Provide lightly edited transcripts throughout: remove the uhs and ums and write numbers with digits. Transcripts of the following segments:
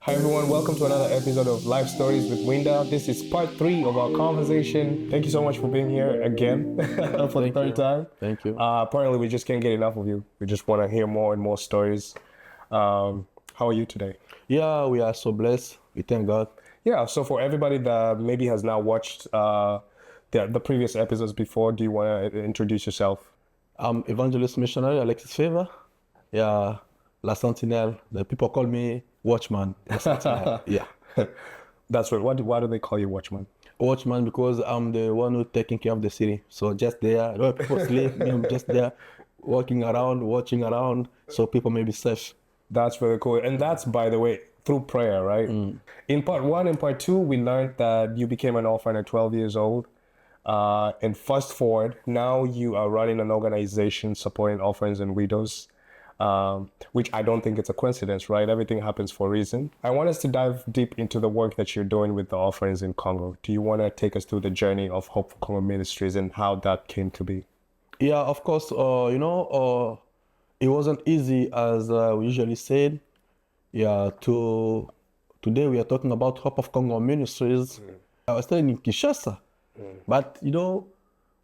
Hi everyone, welcome to another episode of Life Stories with Winda. This is part 3 of our conversation. Thank you so much for being here again for the third time. Thank you. Apparently we just can't get enough of you. We just want to hear more and more stories. How are you today? Yeah, we are so blessed. We thank God. Yeah, so for everybody that maybe has not watched the previous episodes before, do you want to introduce yourself? I'm evangelist missionary Alexis Favor. Yeah, La Sentinelle. The people call me Watchman. La Sentinelle. Yeah, That's right. Why do they call you Watchman? Watchman because I'm the one who taking care of the city. So just there, where people sleep, me, I'm just there, walking around, watching around, so people may be safe. That's really cool. And that's, by the way, through prayer, right? In part 1 and part 2, we learned that you became an orphan at 12 years old. And fast forward, now you are running an organization supporting orphans and widows, which I don't think it's a coincidence, right? Everything happens for a reason. I want us to dive deep into the work that you're doing with the orphans in Congo. Do you want to take us through the journey of Hope for Congo Ministries and how that came to be? Yeah, of course. It wasn't easy as we usually said. Yeah, today we are talking about Hope of Congo Ministries. I was studying in Kinshasa, but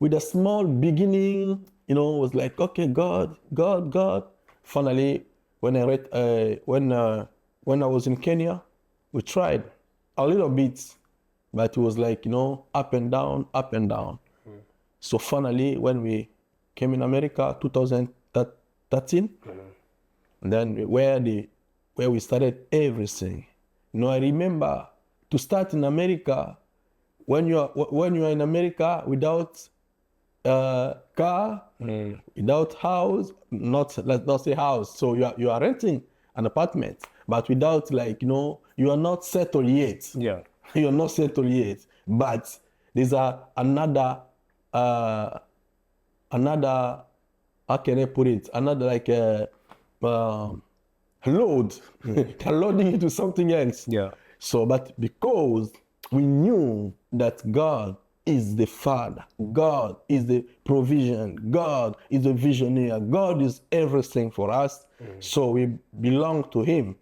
with a small beginning, it was like, okay, God, God, God. Finally, when I read, when I was in Kenya, we tried a little bit, but it was like up and down, up and down. So finally, when we came in America, 2013, and then where we started everything. I remember to start in America, when you are in America without car, without house, let's not say house. So you are renting an apartment, but without you are not settled yet. Yeah. You are not settled yet. But there's another how can I put it? Another load. They're loading into something else. Yeah. So, but because we knew that God is the Father, God is the provision, God is the visionary, God is everything for us. So we belong to Him.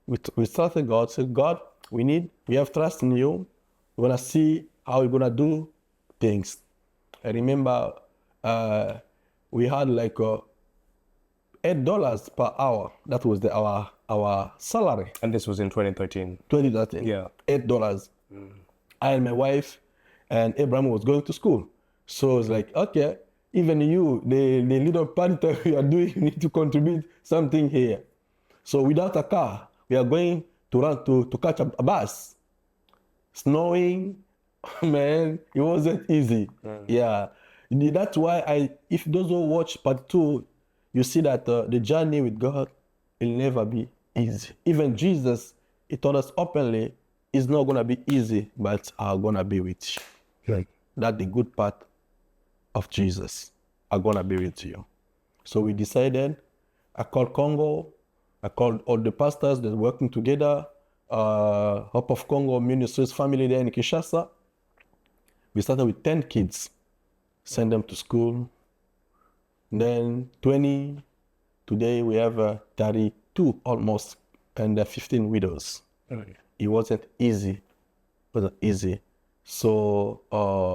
We started God, said, God, we have trust in you. We want to see how we're going to do things. I remember we had like $8 per hour. That was our salary. And this was in 2013. 2013. Yeah. $8. I and my wife and Abraham was going to school. So it's like, okay, even you, the little party that you are doing, you need to contribute something here. So without a car, we are going to run to catch a bus. Snowing, man, it wasn't easy. Yeah. That's why if those who watch part 2, you see that the journey with God will never be easy. Even Jesus, He told us openly, it's not going to be easy, but I'm going to be with you. Right. That's the good part of Jesus. I'm going to be with you. So we decided, I called Congo, I called all the pastors that are working together, Hope of Congo Ministries family there in Kinshasa. We started with 10 kids, send them to school. Then 20, today we have 32 almost, and 15 widows. Okay. It wasn't easy. So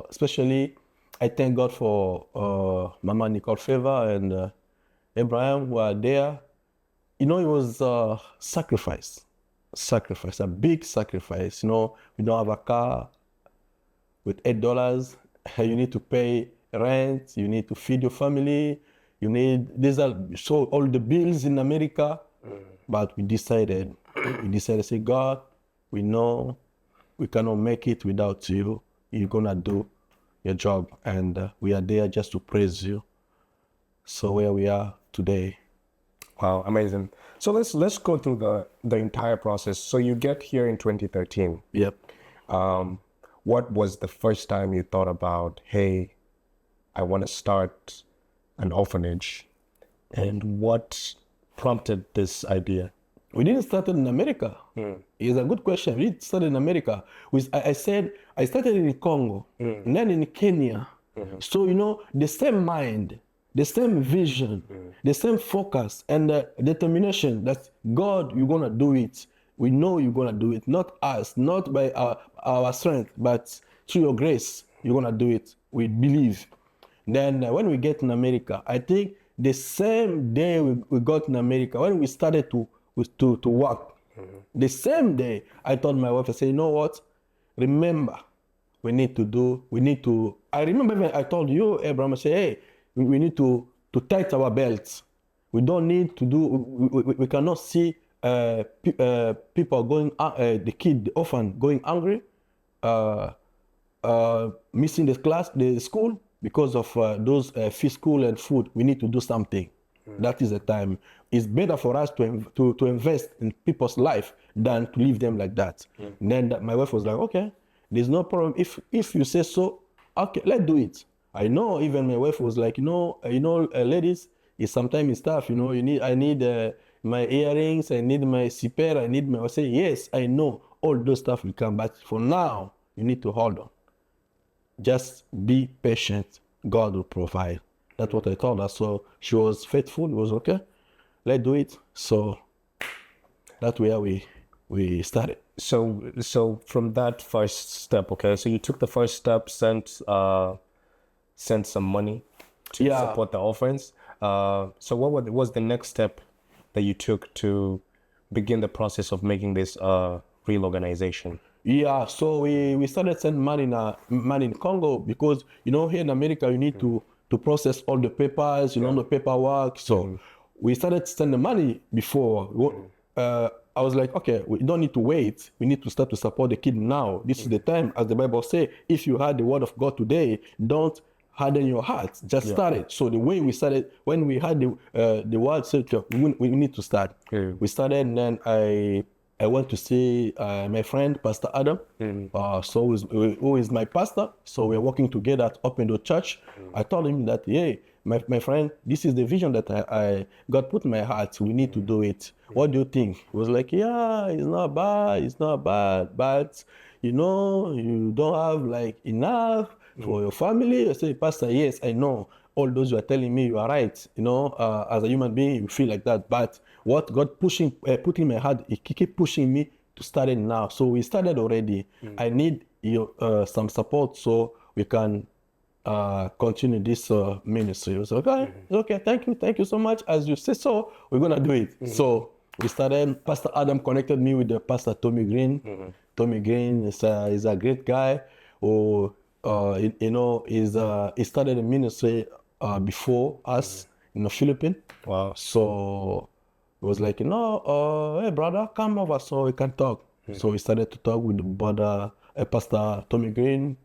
especially, I thank God for Mama Nicole Favor and Abraham who are there. It was a sacrifice, a big sacrifice. We don't have a car with $8. You need to pay rent, you need to feed your family, these are so all the bills in America. But we decided, say, God, we know we cannot make it without you. You're gonna do your job, and we are there just to praise you. So where we are today. Wow, amazing. So let's go through the entire process. So you get here in 2013. Yep. What was the first time you thought about, hey, I want to start an orphanage? And what prompted this idea? We didn't start in America. It's a good question. We didn't start in America. I said I started in Congo, and then in Kenya. So the same mind, the same vision, the same focus and determination that God, you're gonna do it. We know you're gonna do it. Not us, not by our strength, but through your grace, you're gonna do it. We believe. Then when we get in America, I think the same day we got in America, when we started to work, the same day I told my wife, I said, you know what? Remember, we need to, I remember when I told you, Abraham, I said, hey, we need to tighten our belts. We don't need to do, we cannot see people going, the kid, the orphan going hungry, missing the school because of those fiscal and food. We need to do something. That is the time. It's better for us to invest in people's life than to leave them like that. And then my wife was like, okay, there's no problem. If you say so, okay, let's do it. I know even my wife was like, ladies, it's sometimes it's tough, I need my earrings, I need my zipper, I say, yes, I know all those stuff will come, but for now, you need to hold on. Just be patient. God will provide. That's what I told her. So she was faithful. It was okay. Let's do it. So that's where we started. So from that first step, okay, so you took the first step, sent some money to support the orphans. So what was the next step that you took to begin the process of making this real organization? Yeah, so we started sending money in Congo because, here in America, you need to process all the papers, the paperwork. So we started sending money before. I was like, okay, we don't need to wait. We need to start to support the kid now. This is the time, as the Bible says, if you heard the word of God today, don't harden your heart. Just start it. So the way we started, when we had the word, said, we need to start. We started, and then I went to see my friend, Pastor Adam, who is my pastor. So we're working together at Open Door Church. I told him that, hey, my friend, this is the vision that I God put in my heart. We need to do it. What do you think? He was like, yeah, it's not bad, but you don't have like enough for your family. I said, Pastor, yes, I know. All those you are telling me, you are right. As a human being, you feel like that. But what God put in my heart, He keep pushing me to start it now. So we started already. I need some support so we can continue this ministry. So okay, it's okay. Thank you so much. As you say so, we're gonna do it. So we started. Pastor Adam connected me with the Pastor Tommy Green. Tommy Green is a great guy who he started a ministry before us in the Philippines. Wow. So it was like, hey brother, come over so we can talk. So we started to talk with the brother, Pastor Tommy Green.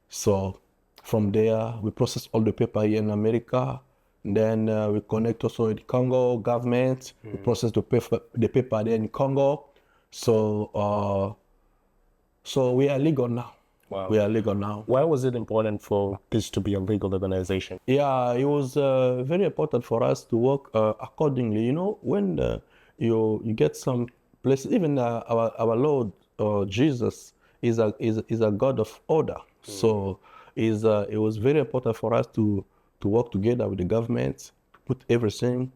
So from there, we processed all the paper here in America. Then we connect also with the Congo government. We process the paper there in Congo. So we are legal now. Wow. We are legal now. Why was it important for this to be a legal organization? Yeah, it was very important for us to work accordingly. When you get some places, even our Lord Jesus is a God of order. So it was very important for us to work together with the government, put everything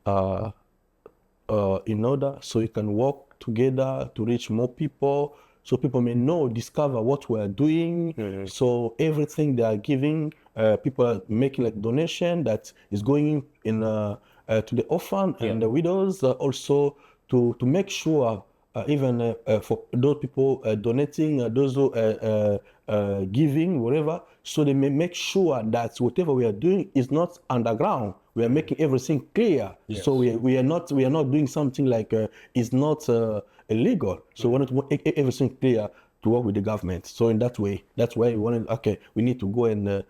in order so we can work together to reach more people, so people may discover what we are doing. So everything they are giving, people are making like donation that is going in to the orphan and the widows, also to make sure even for those people donating, those who giving, whatever, so they may make sure that whatever we are doing is not underground. We are making everything clear. So we are not doing something like is not illegal. So we want to make everything clear to work with the government. So in that way, that's why we wanted, we need to go and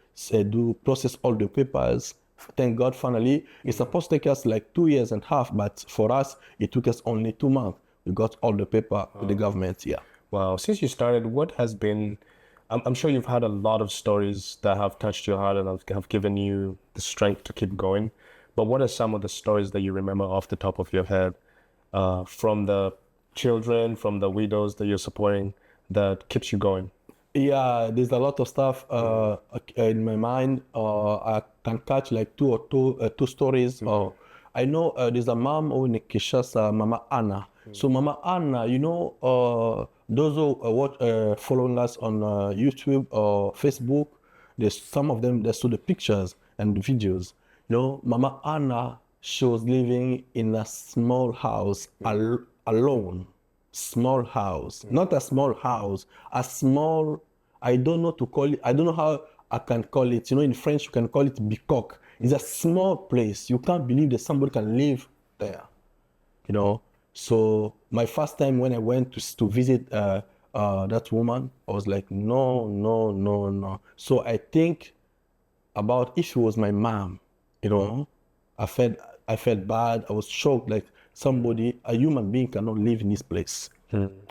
process all the papers. Thank God, finally, it's supposed to take us like 2.5 years, but for us, it took us only 2 months. We got all the paper with the government, Wow. Since you started, what has been, I'm sure you've had a lot of stories that have touched your heart and have given you the strength to keep going. But what are some of the stories that you remember off the top of your head from the children, from the widows that you're supporting that keeps you going? Yeah, there's a lot of stuff in my mind. I can catch like two stories. I know there's a mom in Kinshasa, Mama Anna. So Mama Anna, those who following us on YouTube or Facebook, there's some of them, they saw the pictures and the videos. Mama Anna, she was living in a small house alone. Small house, not a small house, a small, I don't know to call it, I don't know how I can call it. In French, you can call it bicoque. It's a small place. You can't believe that somebody can live there. So my first time when I went to visit that woman, I was like, no, no, no, no. So I think about if it was my mom, I felt bad. I was shocked, like a human being cannot live in this place.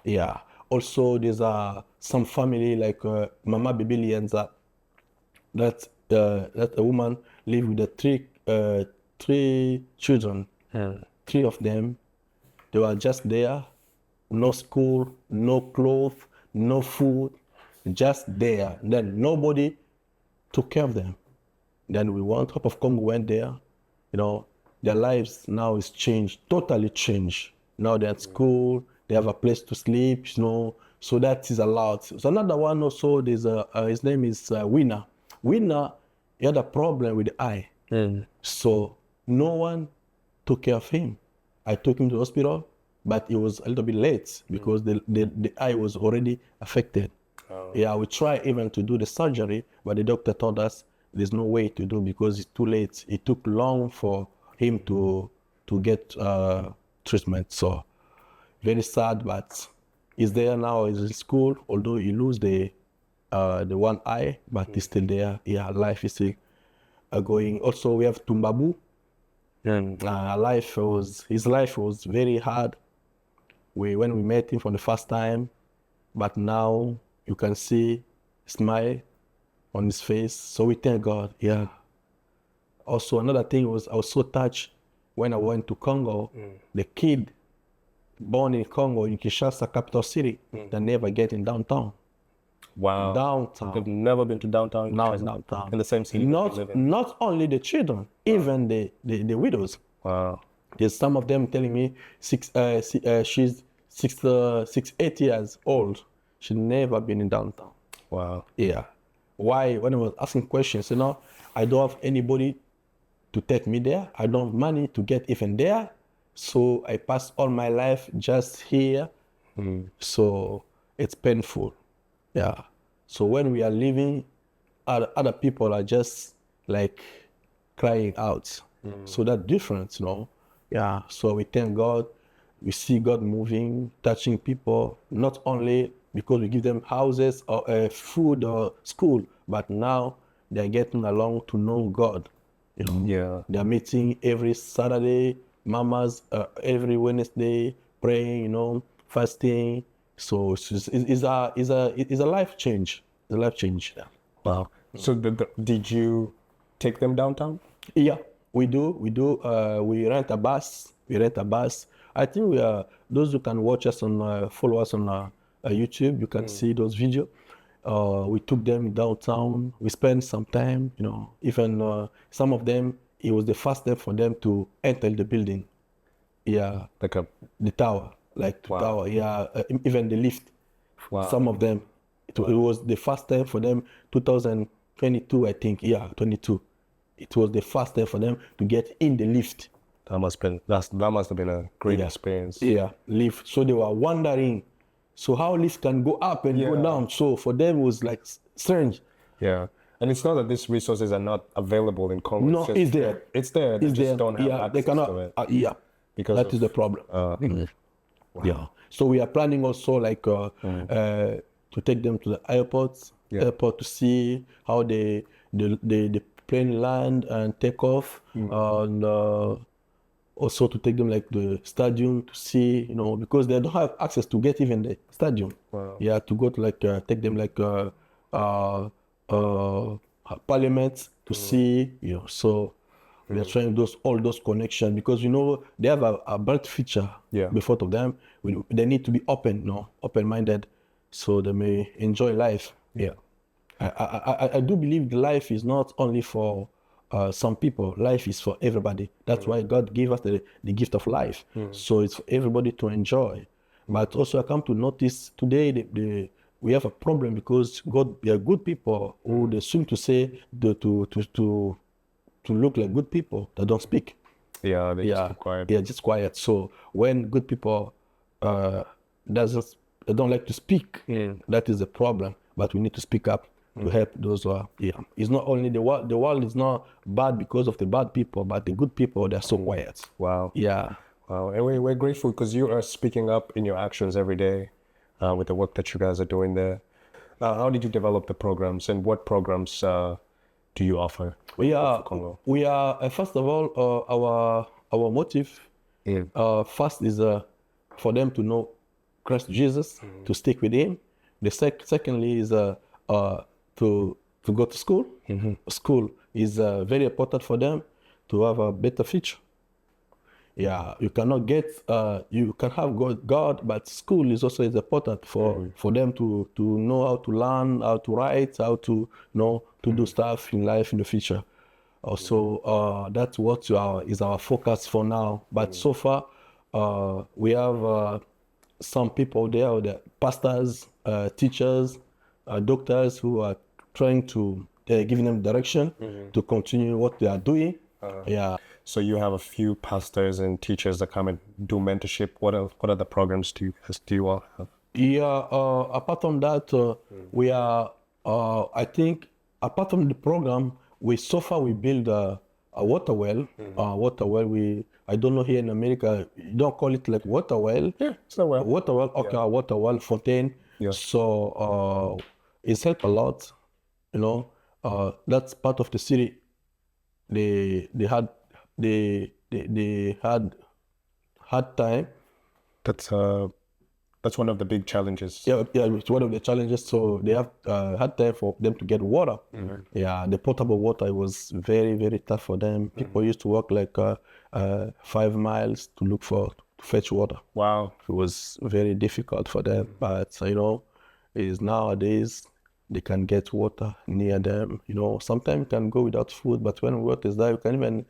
Yeah. Also, there's some family like Mama Bibilians that a woman lived with the three children. Three of them, they were just there, no school, no clothes, no food, just there. Then nobody took care of them. Then Hope of Congo went there. Their lives now is changed, totally changed. Now they're at school, they have a place to sleep, so that is a lot. So another one also, there's his name is Winner. Winner, he had a problem with the eye. So no one took care of him. I took him to the hospital, but it was a little bit late because the eye was already affected. Oh. Yeah, we tried even to do the surgery, but the doctor told us there's no way to do because it's too late. It took long for him to get treatment. So very sad, but he's there now. He's in school, although he lose the one eye, but he's still there. Yeah, life is still going. Also, we have Tumbabu. His life was very hard. When we met him for the first time, but now you can see smile on his face. So we thank God. Yeah. Also, another thing was I was so touched when I went to Congo. The kid born in Congo, in Kinshasa, capital city, that never get in downtown. Wow. Downtown. They've never been to downtown. Now it's downtown. In the same city. Not only the children, even the widows. Wow. There's some of them telling me she's 8 years old. She never been in downtown. Wow. Yeah. Why? When I was asking questions, I don't have anybody to take me there. I don't have money to get even there. So I passed all my life just here. So it's painful. Yeah. So when we are leaving, other people are just like crying out. So that difference, Yeah. So we thank God. We see God moving, touching people, not only because we give them houses or food or school, but now they're getting along to know God. Yeah. They're meeting every Saturday, mamas every Wednesday, praying, fasting. So it's a life change. It's a life change. Yeah. Wow. So did you take them downtown? Yeah, we do. We rent a bus. I think those who can watch us follow us on YouTube, you can see those videos. We took them downtown. We spent some time, even some of them, it was the first step for them to enter the building. Yeah. The tower, the tower. Yeah. Even the lift. Wow. Some of them, it was the first time for them, 2022, I think. Yeah, 22. It was the first time for them to get in the lift. That must have been a great experience. Yeah, lift. So they were wondering, so how lift can go up and go down. So for them it was like strange. Yeah. And it's not that these resources are not available in Congo. No, it's there. It's there. They just don't have access they cannot, to it. Because that is the problem. Wow. Yeah. So we are planning also to take them to the airport to see how the plane land and take off, and also to take them the stadium to see, because they don't have access to get even the stadium. Wow. Yeah, to go to take them parliament to see, so we are trying all those connections because they have a bright future before of them. They need to be open-minded, so they may enjoy life. Yeah, I do believe the life is not only for some people, life is for everybody. That's why God gave us the gift of life. So it's for everybody to enjoy. But also I come to notice today we have a problem because there are good people who they seem to say to look like good people that don't speak. Yeah, they just keep quiet. Yeah, just quiet. So when good people they don't like to speak, that is the problem. But we need to speak up to help those who are. Yeah, it's not only the world. The world is not bad because of the bad people, but the good people, they're so quiet. Wow. Yeah. Wow. And we're grateful because you are speaking up in your actions every day with the work that you guys are doing there. How did you develop the programs, and what programs do you offer? We are Congo? First of all, our motive first is for them to know Christ Jesus, to stick with Him. The secondly is to go to school. School is very important for them to have a better future. Yeah, you cannot get you can have God, but school is also important for them to know how to learn, how to write, how to know to do stuff in life in the future. Also, that's what is our focus for now. But so far, we have some people there, the pastors, teachers, doctors who are trying to giving them direction to continue what they are doing. Yeah. So you have a few pastors and teachers that come and do mentorship. What other programs do you all have? Yeah. Apart from that, we are. I think apart from the program, we build a water well. Water well. I don't know here in America. You don't call it like water well. Yeah, it's a well. Water well. Okay, yeah. Water well, fontaine. Yeah. So it's helped a lot. You know, that's part of the city. They had hard time. That's one of the big challenges. Yeah, it's one of the challenges. So they have hard time for them to get water. Yeah, the potable water was very, very tough for them. People used to walk like 5 miles to fetch water. Wow, it was very difficult for them. But is nowadays they can get water near them. Sometimes you can go without food, but when water is there, you can even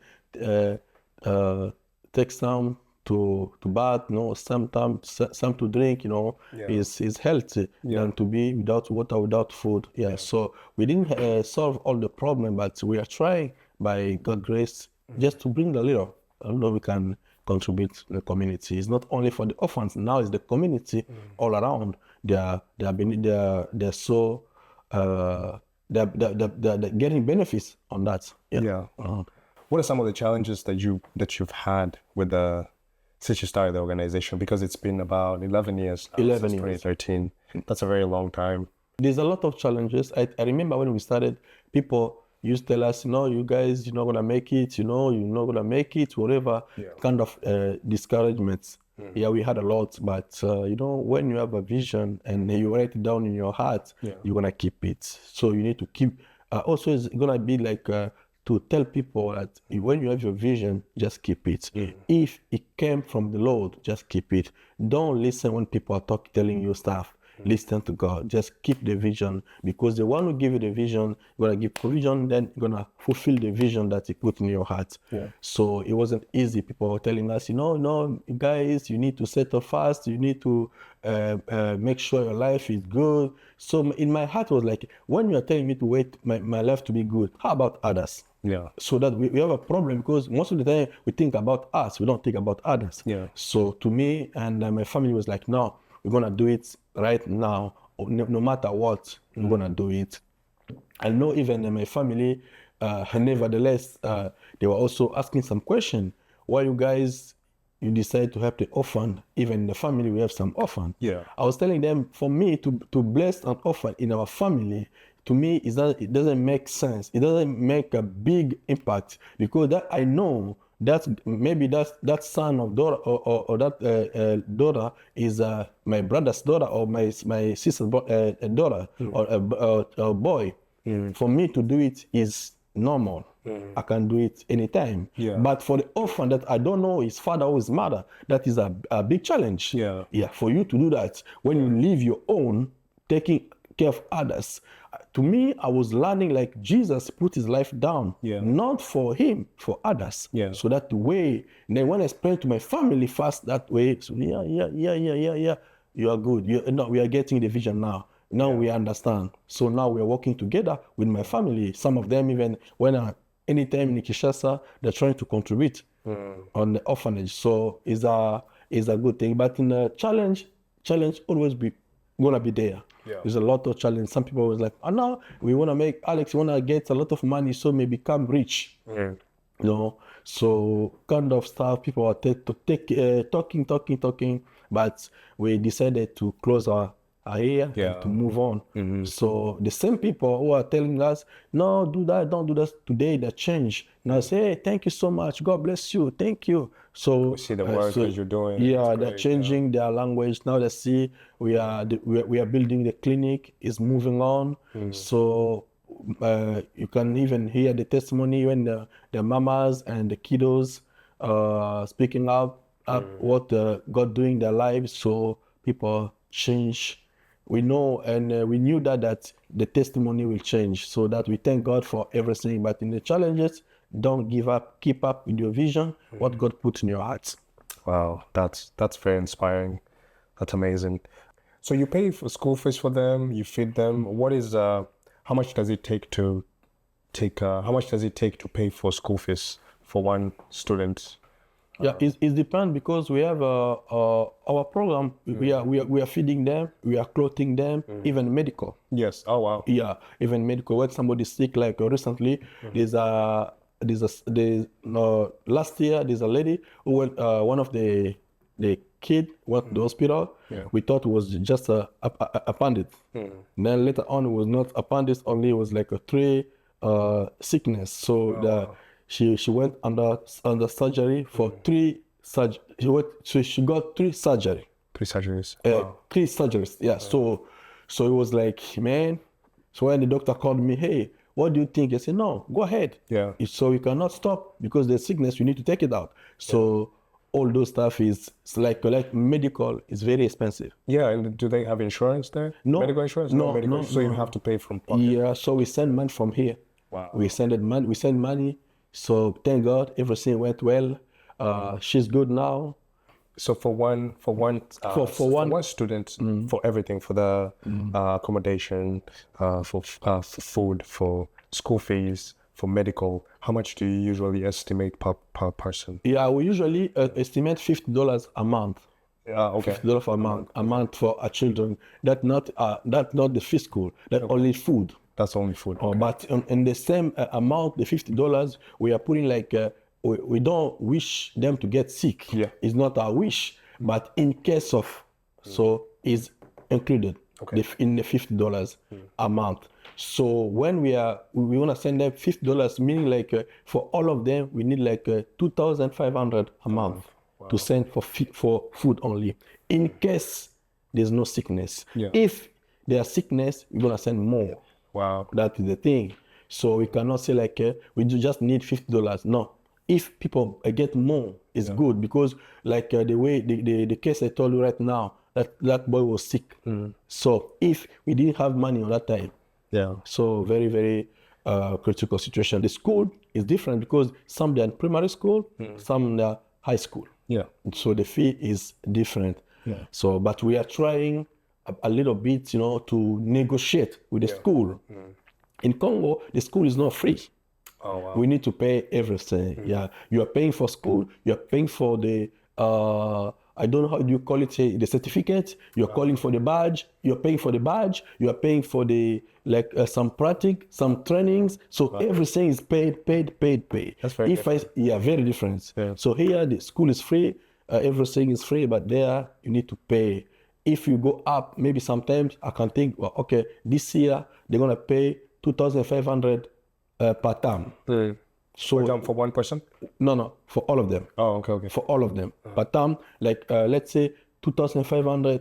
take some to bath. Sometimes some to drink. Is healthy than to be without water, without food. Yeah. So we didn't solve all the problem, but we are trying by God's grace just to bring a little. I don't know, we can contribute to the community. It's not only for the orphans. Now it's the community all around. They're so. They're getting benefits on that. Yeah. What are some of the challenges that you've had with since you started the organization? Because it's been about 11 years now, 11 since years. 2013. That's a very long time. There's a lot of challenges. I remember when we started, people used to tell us, you guys, you're not gonna make it. You're not gonna make it. Whatever kind of discouragements. Yeah, we had a lot, but when you have a vision and you write it down in your heart, you're gonna keep it. So you need to keep. Also, it's gonna be like to tell people that when you have your vision, just keep it. If it came from the Lord, just keep it. Don't listen when people are telling you stuff. Listen to God. Just keep the vision, because the one who give you the vision, gonna give provision, then you're gonna fulfill the vision that He put in your heart. So it wasn't easy. People were telling us, no, guys, you need to settle fast. You need to make sure your life is good. So in my heart was like, when you are telling me to wait my life to be good, how about others? Yeah. So that we have a problem, because most of the time we think about us, we don't think about others. Yeah. So to me and my family was like, no, we're gonna do it right now, no matter what, we're gonna do it. I know even in my family, nevertheless, they were also asking some question. Why you guys, you decide to help the orphan? Even in the family, we have some orphan. Yeah. I was telling them, for me to bless an orphan in our family, to me, it doesn't make sense. It doesn't make a big impact, because that I know that maybe that son of daughter or that daughter is my brother's daughter or my sister's daughter or a boy. For me to do it is normal. I can do it anytime. But for the orphan that I don't know his father or his mother, that is a big challenge. For you to do that when you leave your own, taking care of others. To me, I was learning like Jesus put his life down, Yeah. not for him, for others. Yeah. So that the way, and then when I explained to my family first that way, so yeah, you are good. No, we are getting the vision now. Now we understand. So now we are working together with my family. Some of them even anytime in Kinshasa, they're trying to contribute on the orphanage. So it's a good thing. But in the challenge always be gonna be there. Yeah. There's a lot of challenge. Some people was like, oh no, we wanna make Alex wanna get a lot of money so may become rich. You know, so kind of stuff. People are talking, but we decided to close our ear and to move on. So the same people who are telling us, no, do that, don't do that, today they change. Now say, hey, thank you so much, God bless you, thank you. So We see the work that you're doing. yeah, It's they're great, changing their language. Now they see we are building the clinic, is moving on. So you can even hear the testimony when the mamas and the kiddos speaking up what God doing in their lives. So people change. We know and we knew that the testimony will change. So that we thank God for everything. But in the challenges, don't give up. Keep up with your vision, what God put in your heart. Wow, that's very inspiring. That's amazing. So you pay for school fees for them, you feed them. What is how much does it take to pay for school fees for one student? Yeah, it depends because we have our program. We are feeding them, we are clothing them, even medical. Yes. Oh wow. Yeah, even medical. When somebody's sick, like recently, there's last year there's a lady who went, one of the kid went to the hospital. Yeah. We thought it was just a appendix. Then later on it was not appendix, only it was like a three sickness. So she went under surgery for three she got three surgery. 3 surgeries. Three surgeries. Yeah. So it was like, man. So when the doctor called me, hey, what do you think? I said, no, go ahead. Yeah. So you cannot stop because the sickness, you need to take it out. So all those stuff is like medical is very expensive. Yeah, and do they have insurance there? No. Medical insurance? No, medical no, insurance. So you have to pay from pocket. Yeah. So we send money from here. Wow. We send money. So thank God, everything went well. She's good now. So for one student, for everything, for the accommodation, for food, for school fees, for medical, how much do you usually estimate per person? Yeah, we usually estimate $50 a month. Okay. $50 a month for our children. That's not the fiscal. That's only food. That's only food. Okay. But in the same amount, the $50, we are putting like we don't wish them to get sick. Yeah. It's not our wish, but in case of, so is included in the $50 a month. So when we want to send them $50, meaning like for all of them, we need like $2,500 a month to send for food only. In case there's no sickness. Yeah. If there's sickness, we're gonna send more. Wow. That is the thing. So we cannot say like we just need $50. No. If people get more, it's good because like the way the case I told you right now, that boy was sick. So if we didn't have money on that time, so very, very critical situation. The school is different because some they're in primary school, some they're high school. Yeah. So the fee is different. Yeah. So, but we are trying a little bit, to negotiate with the school. In Congo, the school is not free. Oh, wow. We need to pay everything. Yeah, you are paying for school. You are paying for the I don't know how you call it, the certificate. You're calling for the badge. You're paying for the badge. You are paying for the some practice, some trainings. So everything is paid. That's very different. Very different. Yeah. So here the school is free. Everything is free, but there you need to pay. If you go up, maybe sometimes I can think, well, okay, this year they're gonna pay $2,500 per term. So For example, for one person? No, for all of them. Oh, okay. For all of them. Per term, like let's say 2,500,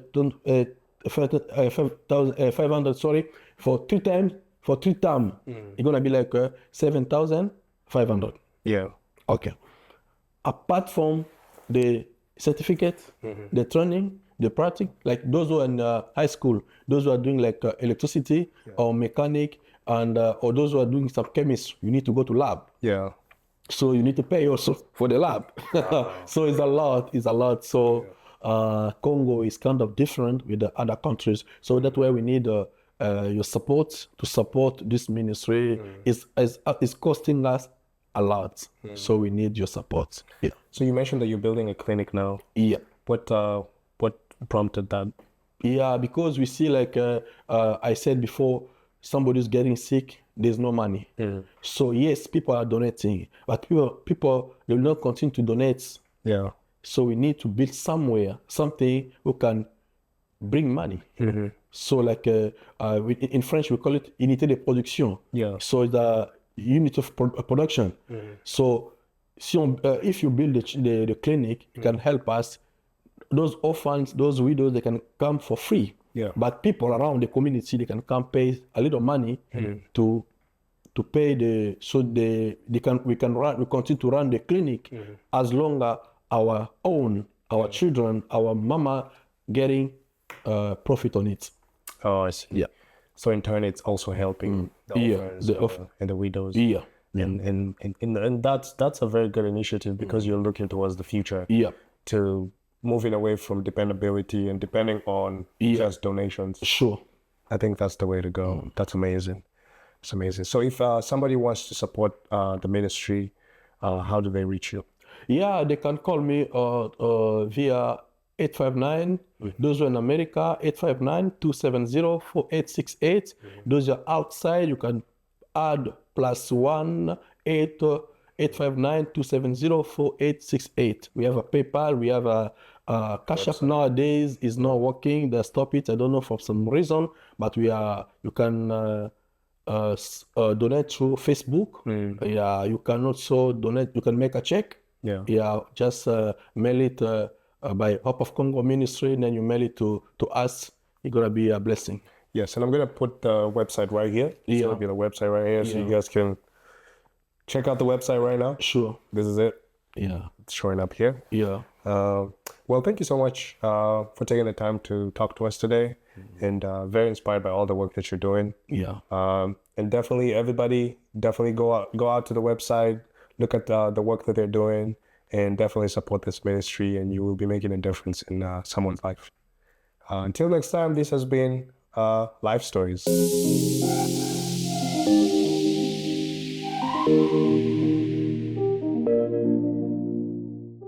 500, sorry, for 3 times, for 3 term, it's gonna be like 7,500. Yeah. Okay. Apart from the certificate, the training, The practice, like those who are in high school, those who are doing like electricity or mechanic, and or those who are doing some chemistry, you need to go to lab. Yeah. So you need to pay also for the lab. So it's a lot. So Congo is kind of different with the other countries. So that's why we need your support to support this ministry. It's costing us a lot. So we need your support. Yeah. So you mentioned that you're building a clinic now. Yeah. What prompted that? Yeah, because we see like I said before, somebody's getting sick, there's no money. So yes, people are donating, but people they will not continue to donate. Yeah. So we need to build somewhere something who can bring money. So like in French we call it unité de production. Yeah. So the unit of production. So if you build the clinic, it can help us. Those orphans, those widows, they can come for free. Yeah. But people around the community, they can come pay a little money to pay we continue to run the clinic as long as our children, our mama getting profit on it. Oh, I see. Yeah. So in turn, it's also helping the orphans and the widows. Yeah. And that's a very good initiative because you're looking towards the future. Yeah. To moving away from dependability and depending on just donations. Sure. I think that's the way to go. That's amazing. It's amazing. So if somebody wants to support the ministry, how do they reach you? Yeah, they can call me via 859. Those are in America, 859-270-4868. Those are outside, you can add +1 859-270-4868. We have a PayPal, we have a Cash App nowadays is not working. They stop it. I don't know for some reason, but you can donate through Facebook. Yeah, you can also donate. You can make a check. Yeah, just mail it by Hope of Congo Ministry, and then you mail it to us. It's gonna be a blessing. Yes, and I'm gonna put the website right here. It's gonna be the website right here, so you guys can check out the website right now. Sure. This is it. Yeah. It's showing up here. Yeah. Well, thank you so much for taking the time to talk to us today, and very inspired by all the work that you're doing. Yeah. And definitely, everybody, go out to the website, look at the work that they're doing, and definitely support this ministry, and you will be making a difference in someone's life. Until next time, this has been Life Stories.